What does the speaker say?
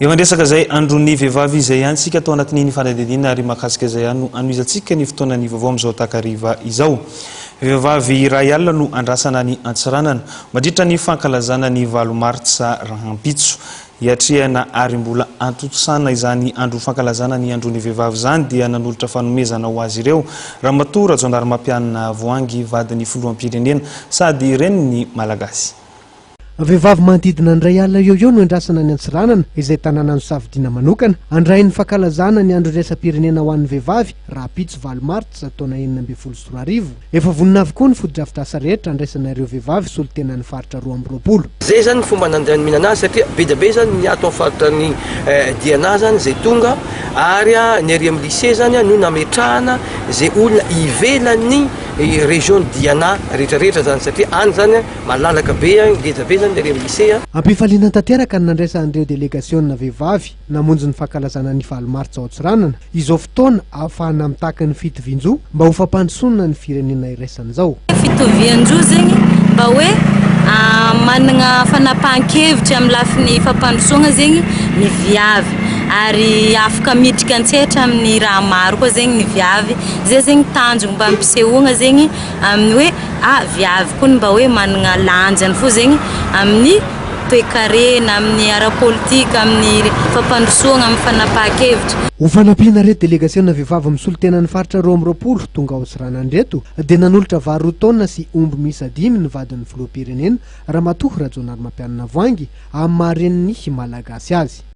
Eo andresaka zay androny vehivavy izay ihany sika atao anatin'ny fanadidina ary mahakasika izay ihany no anoizatsika ny fotoanany vaovao amin'izao takariva izao. Vehivavy iray alina no andrasana ny Antsiranana mandritra ny fankalazana ny 8 Martsa rahampitso. Iatrehana ary mbola antotosana izany andro fankalazana ny androny vehivavy zany dia nanolotra fanomezana ho azy ireo Ramatoa Rajaonarimampianina Voangy vadiny filoham-pirenena sady reniny malagasy. Vehivavy manodidina andray alina eo no andrasana ny Antsiranana izay tanàna nosafidiana manokana andrain'ny fankalazana ny andro iraisam-pirenena ho an'ny vehivavy rahampitso 8 Martsa taona 2024. Efa vonina avokoa ny foto-drafitrasa rehetra andraisana ireo vehivavy solitena ny faritra 12. Zay zany fomba nandehan'ny minana satria be dia be zany ny ato amin'ny faritra ny diana zany zay tonga ary ny ary amin'ny lycée zany no nametrahana zay olona ivelan'ny région Diana rehetrarehetra zany satria any zany malalaka be ngeza be zany ary amin'ny lycée. Ampifaliana tanteraka ny nandraisan'ireo délégation vehivavy namonjy ny fankalazana ny 8 Martsa ao Antsiranana izao fotoana ahafahana mitaka ny fitovian-jo mba ho fampandrosoana ny firenena iraisan'izao. Fitovian-jo zegny mba hoe manana fanapahan-kevitra amin'ny lafiny fampandrosoana zegny ny viavy ary afaka miditra antsehatra amin'ny raha maro koa zegny ny viavy zay zegny tanjona mba ampisehoana zegny amin'ny hoe viavy koa mba hoe manana lanjany fo zegny amin'ny toe-karena amin'ny ara-politika amin'ny fampandrosoana amin'ny fanapahan-kevitra. Ho fanampiana reto délégation vehivavy misolitena ny faritra 12 tonga ao Antsiranana reto dia nanolotra vary 2 taona sy omby miisa 5 ny vadiny filoham-pirenena Ramatoa Rajaonarimampianina Voangy amin'ny mahareniny malagasy azy.